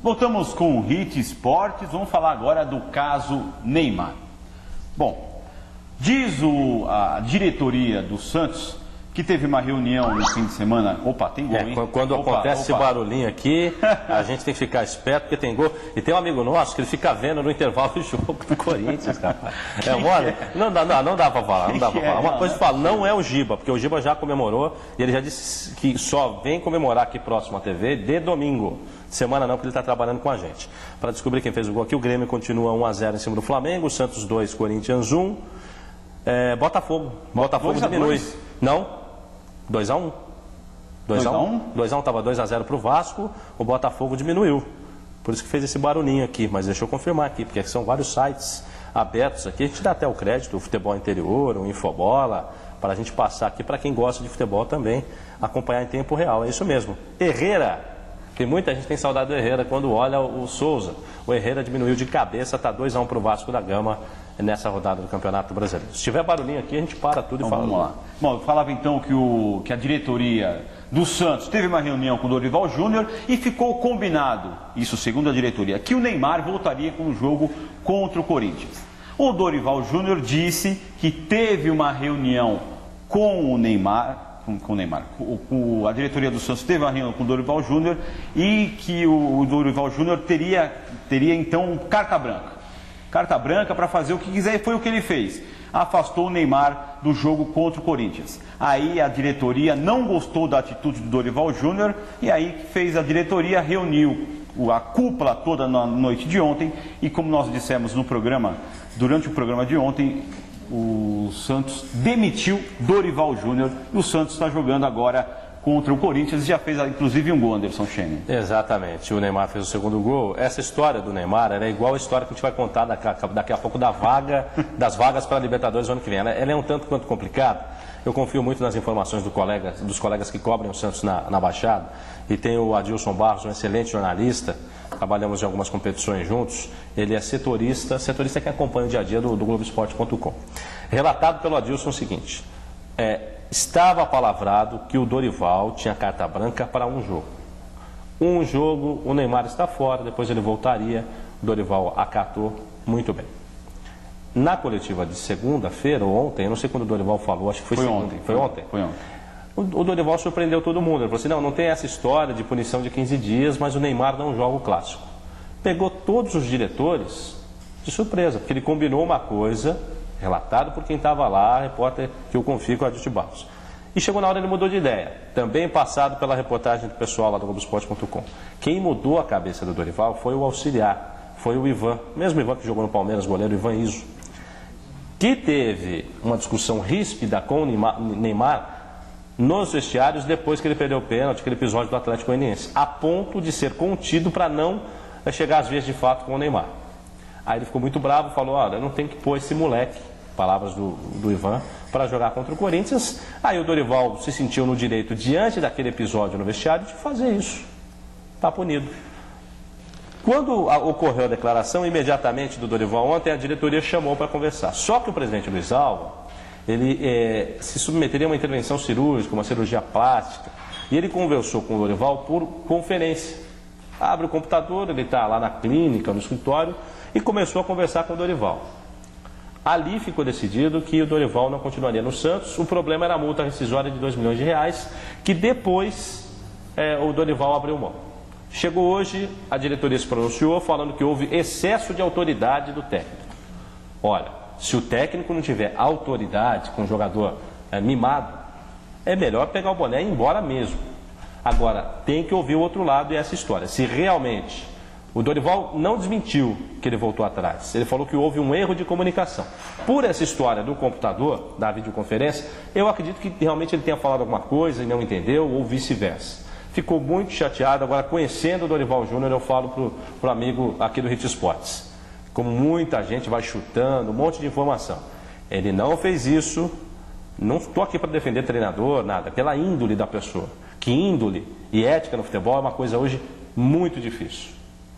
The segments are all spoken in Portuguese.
Voltamos com o Hit Esportes, vamos falar agora do caso Neymar. Bom, diz a diretoria do Santos que teve uma reunião no fim de semana. Opa, tem gol, hein? Quando acontece esse barulhinho aqui, a gente tem que ficar esperto, porque tem gol. E tem um amigo nosso que ele fica vendo no intervalo do jogo do Corinthians, cara. É mole? Não dá pra falar, não dá pra falar. Uma coisa que fala, não é o Giba, porque o Giba já comemorou e ele já disse que só vem comemorar aqui próximo à TV de domingo. Semana não, porque ele está trabalhando com a gente. Para descobrir quem fez o gol aqui, o Grêmio continua 1-0 em cima do Flamengo, o Santos 2, Corinthians 1. Botafogo diminui. Não? 2-1. 2-1? 2-1 estava 2-0 para o Vasco, o Botafogo diminuiu. Por isso que fez esse barulhinho aqui, mas deixa eu confirmar aqui, porque são vários sites abertos aqui. A gente dá até o crédito, o Futebol Interior, o Infobola, para a gente passar aqui para quem gosta de futebol também, acompanhar em tempo real. É isso mesmo. Herrera, tem muita gente que tem saudade do Herrera quando olha o Souza. O Herrera diminuiu de cabeça, está 2-1 para o Vasco da Gama nessa rodada do Campeonato Brasileiro. Se tiver barulhinho aqui, a gente para tudo e fala. Vamos lá. Bom, eu falava então que a diretoria do Santos teve uma reunião com o Dorival Júnior e ficou combinado, isso segundo a diretoria, que o Neymar voltaria com o jogo contra o Corinthians. O Dorival Júnior disse que teve uma reunião com o Neymar, a diretoria do Santos teve uma reunião com o Dorival Júnior e que o Dorival Júnior teria então carta branca para fazer o que quiser, e foi o que ele fez. Afastou o Neymar do jogo contra o Corinthians. Aí a diretoria não gostou da atitude do Dorival Júnior e aí fez a diretoria, reuniu a cúpula toda na noite de ontem e, como nós dissemos no programa, durante o programa de ontem, o Santos demitiu Dorival Júnior e o Santos está jogando agora contra o Corinthians e já fez inclusive um gol, Anderson Schengen. Exatamente, o Neymar fez o segundo gol. Essa história do Neymar é igual a história que a gente vai contar daqui a pouco das vagas para a Libertadores no ano que vem. Ela é um tanto quanto complicada. Eu confio muito nas informações dos colegas que cobrem o Santos na Baixada. E tem o Adilson Barros, um excelente jornalista, trabalhamos em algumas competições juntos. Ele é setorista que acompanha o dia a dia do Globoesporte.com. Relatado pelo Adilson o seguinte: estava palavrado que o Dorival tinha carta branca para um jogo. Um jogo, o Neymar está fora, depois ele voltaria. O Dorival acatou muito bem. Na coletiva de segunda-feira ou ontem, eu não sei quando o Dorival falou, acho que foi segunda. Ontem. Foi ontem? Foi ontem. O Dorival surpreendeu todo mundo. Ele falou assim: não tem essa história de punição de 15 dias, mas o Neymar não joga o clássico. Pegou todos os diretores de surpresa, porque ele combinou uma coisa, relatado por quem estava lá, repórter que eu confio, com o Adilson Barros. E chegou na hora, ele mudou de ideia. Também passado pela reportagem do pessoal lá do Globoesporte.com. Quem mudou a cabeça do Dorival foi o auxiliar, foi o Ivan, mesmo Ivan que jogou no Palmeiras, goleiro Ivan Iso, que teve uma discussão ríspida com o Neymar nos vestiários depois que ele perdeu o pênalti, aquele episódio do Atlético Goianiense, a ponto de ser contido para não chegar às vias de fato com o Neymar. Aí ele ficou muito bravo, falou: olha, eu não tenho que pôr esse moleque, palavras do Ivan, para jogar contra o Corinthians. Aí o Dorival se sentiu no direito, diante daquele episódio no vestiário, de fazer isso. Está punido. Quando ocorreu a declaração, imediatamente do Dorival ontem, a diretoria chamou para conversar. Só que o presidente Luiz Alva, ele se submeteria a uma intervenção cirúrgica, uma cirurgia plástica, e ele conversou com o Dorival por conferência. Abre o computador, ele está lá na clínica, no escritório, e começou a conversar com o Dorival. Ali ficou decidido que o Dorival não continuaria no Santos. O problema era a multa rescisória de R$2 milhões, que depois o Dorival abriu mão. Chegou hoje, a diretoria se pronunciou falando que houve excesso de autoridade do técnico. Olha, se o técnico não tiver autoridade com o jogador mimado, é melhor pegar o boné e ir embora mesmo. Agora, tem que ouvir o outro lado e essa história. Se realmente o Dorival não desmentiu que ele voltou atrás, ele falou que houve um erro de comunicação. Por essa história do computador, da videoconferência, eu acredito que realmente ele tenha falado alguma coisa e não entendeu, ou vice-versa. Ficou muito chateado. Agora, conhecendo o Dorival Júnior, eu falo para o amigo aqui do Hit Esportes, como muita gente vai chutando, um monte de informação. Ele não fez isso, não estou aqui para defender treinador, nada, pela índole da pessoa. Que índole e ética no futebol é uma coisa hoje muito difícil.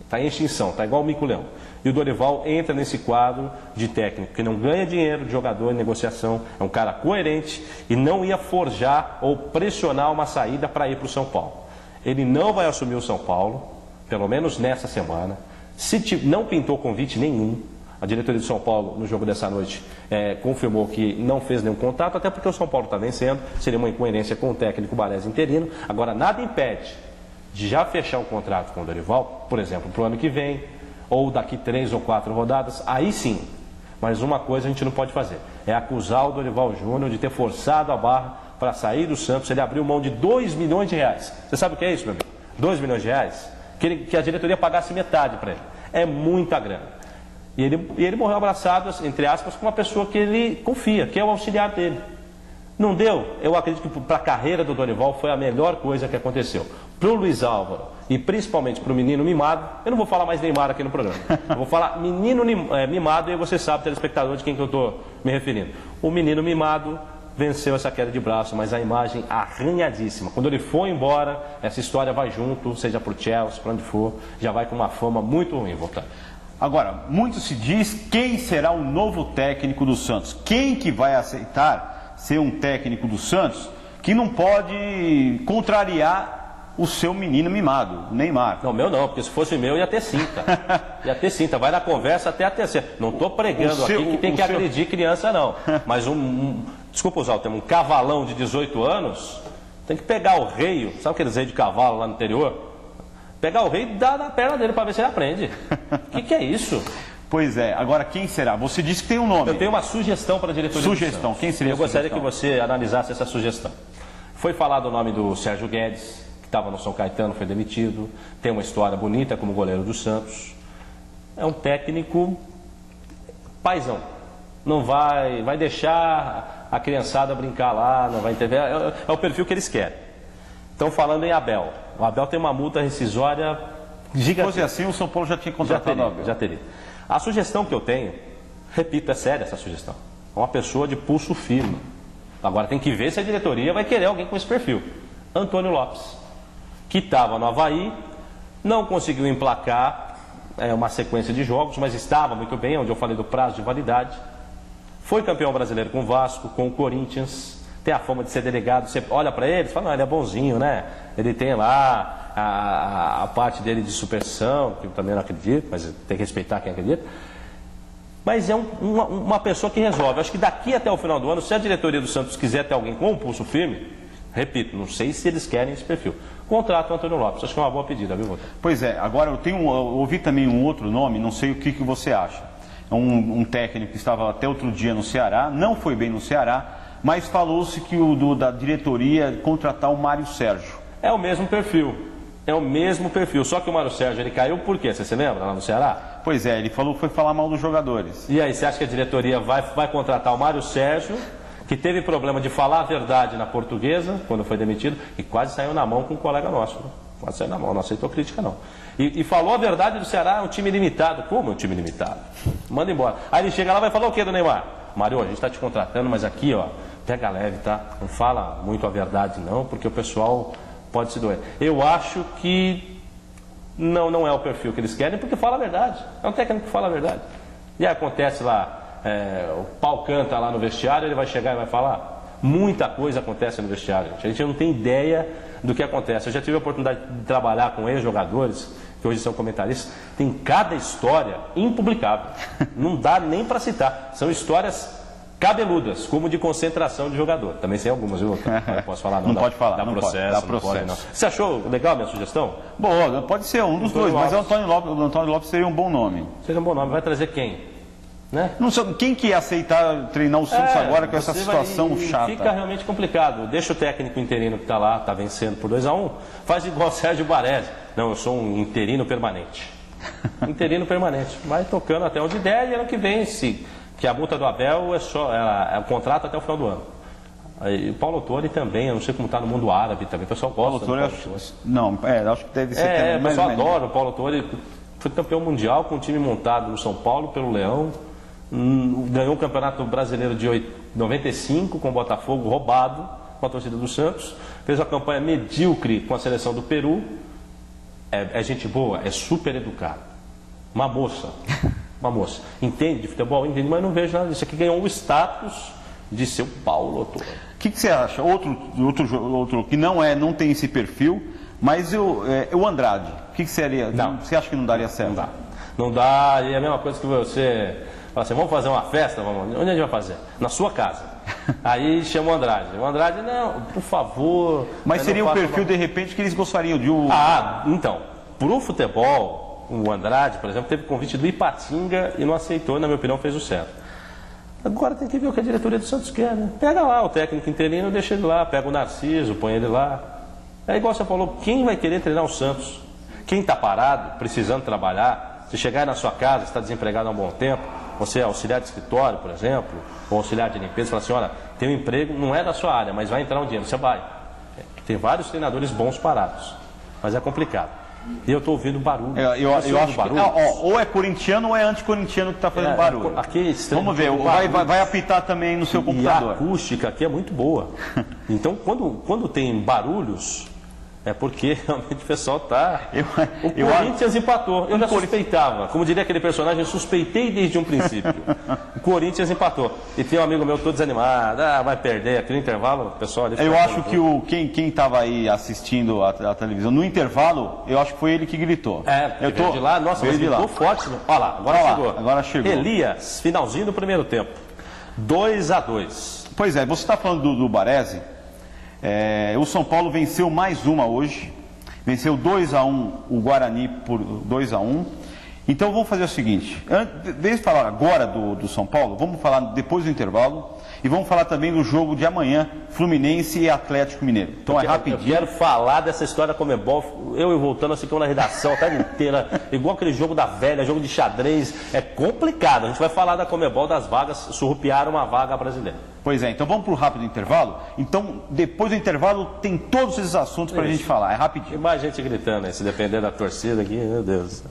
Está em extinção, está igual o Mico-Leão. E o Dorival entra nesse quadro de técnico que não ganha dinheiro de jogador em negociação, é um cara coerente e não ia forjar ou pressionar uma saída para ir para o São Paulo. Ele não vai assumir o São Paulo, pelo menos nessa semana. Se não pintou convite nenhum, a diretoria do São Paulo, no jogo dessa noite, confirmou que não fez nenhum contato, até porque o São Paulo está vencendo, seria uma incoerência com o técnico Baresi interino. Agora, nada impede de já fechar um contrato com o Dorival, por exemplo, para o ano que vem, ou daqui 3 ou 4 rodadas, aí sim. Mas uma coisa a gente não pode fazer, é acusar o Dorival Júnior de ter forçado a barra para sair do Santos. Ele abriu mão de 2 milhões de reais. Você sabe o que é isso, meu amigo? 2 milhões de reais? Que a diretoria pagasse metade para ele. É muita grana. E ele morreu abraçado, entre aspas, com uma pessoa que ele confia, que é o auxiliar dele. Não deu? Eu acredito que para a carreira do Dorival foi a melhor coisa que aconteceu. Para o Luiz Álvaro e principalmente para o menino mimado, eu não vou falar mais Neymar aqui no programa, eu vou falar menino mimado, e você sabe, telespectador, de quem que eu estou me referindo. O menino mimado venceu essa queda de braço, mas a imagem arranhadíssima. Quando ele for embora, essa história vai junto, seja para o Chelsea, para onde for, já vai com uma fama muito ruim voltando. Agora, muito se diz quem será o novo técnico do Santos. Quem que vai aceitar ser um técnico do Santos que não pode contrariar o seu menino mimado, o Neymar? Não, meu não, porque se fosse meu ia ter cinta. Ia ter cinta, vai na conversa até a terceira. Não estou pregando aqui que tem que agredir criança, não. Mas desculpa usar o termo, um cavalão de 18 anos, tem que pegar o reio, sabe aqueles reios de cavalo lá no interior? Pegar o rei e dar na perna dele para ver se ele aprende. O que é isso? Pois é, agora quem será? Você disse que tem um nome. Eu tenho uma sugestão para a diretoria. Sugestão, quem seria a sugestão? Eu gostaria que você analisasse essa sugestão. Foi falado o nome do Sérgio Guedes, que estava no São Caetano, foi demitido. Tem uma história bonita como goleiro do Santos. É um técnico paizão. Não vai deixar a criançada brincar lá, não vai entender. É o perfil que eles querem. Estão falando em Abel. O Abel tem uma multa rescisória gigantesca. Se fosse assim, o São Paulo já tinha contratado o Abel. Já teria. A sugestão que eu tenho, repito, é séria essa sugestão. É uma pessoa de pulso firme. Agora tem que ver se a diretoria vai querer alguém com esse perfil. Antônio Lopes, que estava no Avaí, não conseguiu emplacar uma sequência de jogos, mas estava muito bem, onde eu falei do prazo de validade. Foi campeão brasileiro com o Vasco, com o Corinthians. Tem a fama de ser delegado, você olha para ele e fala, não, ele é bonzinho, né? Ele tem lá a parte dele de superstição, que eu também não acredito, mas tem que respeitar quem acredita. Mas é uma pessoa que resolve. Acho que daqui até o final do ano, se a diretoria do Santos quiser ter alguém com um pulso firme, repito, não sei se eles querem esse perfil. Contrato o Antônio Lopes, acho que é uma boa pedida, viu, Walter? Pois é, agora eu ouvi também um outro nome, não sei o que você acha. É um técnico que estava até outro dia no Ceará, não foi bem no Ceará, mas falou-se que da diretoria contratar o Mário Sérgio. É o mesmo perfil. Só que o Mário Sérgio, ele caiu por quê? Você se lembra, lá no Ceará? Pois é, ele foi falar mal dos jogadores. E aí, você acha que a diretoria vai contratar o Mário Sérgio, que teve problema de falar a verdade na Portuguesa, quando foi demitido, e quase saiu na mão com um colega nosso. Né? Quase saiu na mão, não aceitou crítica, não. E falou a verdade do Ceará, é um time limitado. Como é um time limitado? Manda embora. Aí ele chega lá e vai falar o quê do Neymar? Mário, a gente está te contratando, mas aqui, ó, pega leve, tá? Não fala muito a verdade, não, porque o pessoal pode se doer. Eu acho que não é o perfil que eles querem, porque fala a verdade. É um técnico que fala a verdade. E aí acontece lá, o pau canta lá no vestiário, ele vai chegar e vai falar. Muita coisa acontece no vestiário, gente. A gente não tem ideia do que acontece. Eu já tive a oportunidade de trabalhar com ex-jogadores, que hoje são comentaristas. Tem cada história impublicável. Não dá nem para citar. São histórias cabeludas, como de concentração de jogador. Também sei algumas, viu? Não posso falar, não. Não pode falar, dá não processo, pode. Dá processo. Não. Você achou legal a minha sugestão? Boa, pode ser um dos dois, mas o Antônio Lopes seria um bom nome. Seria um bom nome. Vai trazer quem? Né? Não sei, quem que ia aceitar treinar o Santos agora com essa situação chata? Fica realmente complicado. Deixa o técnico interino que está lá, está vencendo por 2-1, faz igual o Sérgio Baresi. Não, eu sou um interino permanente. Interino permanente. Vai tocando até onde der e ano que vem, que a multa do Abel é o contrato até o final do ano. Aí, o Paulo Torre também, eu não sei como está no mundo árabe também, o pessoal gosta do Paulo Torre. Acho que deve ser o pessoal adora o Paulo Torre. Foi campeão mundial com um time montado no São Paulo pelo Leão. Ganhou o Campeonato Brasileiro de 95 com o Botafogo roubado com a torcida do Santos. Fez uma campanha medíocre com a seleção do Peru. É gente boa, é super educado. Uma moça. Entende de futebol? Entende, mas não vejo nada disso. Aqui ganhou o status de ser o Paulo Torre. O que você acha? Outro que não tem esse perfil, Mas o Andrade, o que seria? Não. Você acha que não daria certo? Não dá. Não dá, e é a mesma coisa que você fala assim, vamos fazer uma festa? Vamos. Onde a gente vai fazer? Na sua casa. Aí chama o Andrade. O Andrade, não, por favor. Mas seria um perfil, de repente, que eles gostariam de... Então, pro futebol, o Andrade, por exemplo, teve convite do Ipatinga e não aceitou, na minha opinião, fez o certo. Agora tem que ver o que a diretoria do Santos quer, né? Pega lá o técnico interino, deixa ele lá, pega o Narciso, põe ele lá. É igual você falou, quem vai querer treinar o Santos? Quem está parado, precisando trabalhar, se chegar na sua casa, está desempregado há um bom tempo, você é auxiliar de escritório, por exemplo, ou auxiliar de limpeza, fala assim, olha, tem um emprego, não é da sua área, mas vai entrar um dinheiro, você vai. Tem vários treinadores bons parados, mas é complicado. E eu estou ouvindo barulho. Eu acho barulho. Ou é corintiano ou é anticorintiano que está fazendo barulho. Aqui, vamos ver, vai apitar também no seu computador. E a acústica aqui é muito boa. Então, quando tem barulhos, é porque realmente o pessoal está... O Corinthians empatou. Eu já suspeitava. Como diria aquele personagem, eu suspeitei desde um princípio. O Corinthians empatou. E tem um amigo meu todo desanimado. Vai perder. Aqui no intervalo, o pessoal... Eu acho que quem estava aí assistindo a televisão, no intervalo, eu acho que foi ele que gritou. Eu tô de lá. Nossa, mas gritou forte. Olha lá, agora chegou. Elias, finalzinho do primeiro tempo. 2-2. Pois é, você está falando do Baresi. O São Paulo venceu mais uma hoje, venceu 2-1 o Guarani por 2-1. Então vamos fazer o seguinte, desde falar agora do São Paulo, vamos falar depois do intervalo e vamos falar também do jogo de amanhã, Fluminense e Atlético Mineiro. Então é rapidinho. Eu quero falar dessa história da Conmebol, eu voltando assim na redação a tarde inteira, igual aquele jogo da velha, jogo de xadrez, é complicado. A gente vai falar da Conmebol, das vagas, surrupiar uma vaga brasileira. Pois é, então vamos para o rápido intervalo. Então, depois do intervalo, tem todos esses assuntos para a gente falar. É rapidinho. Tem mais gente gritando aí, se depender da torcida aqui, meu Deus.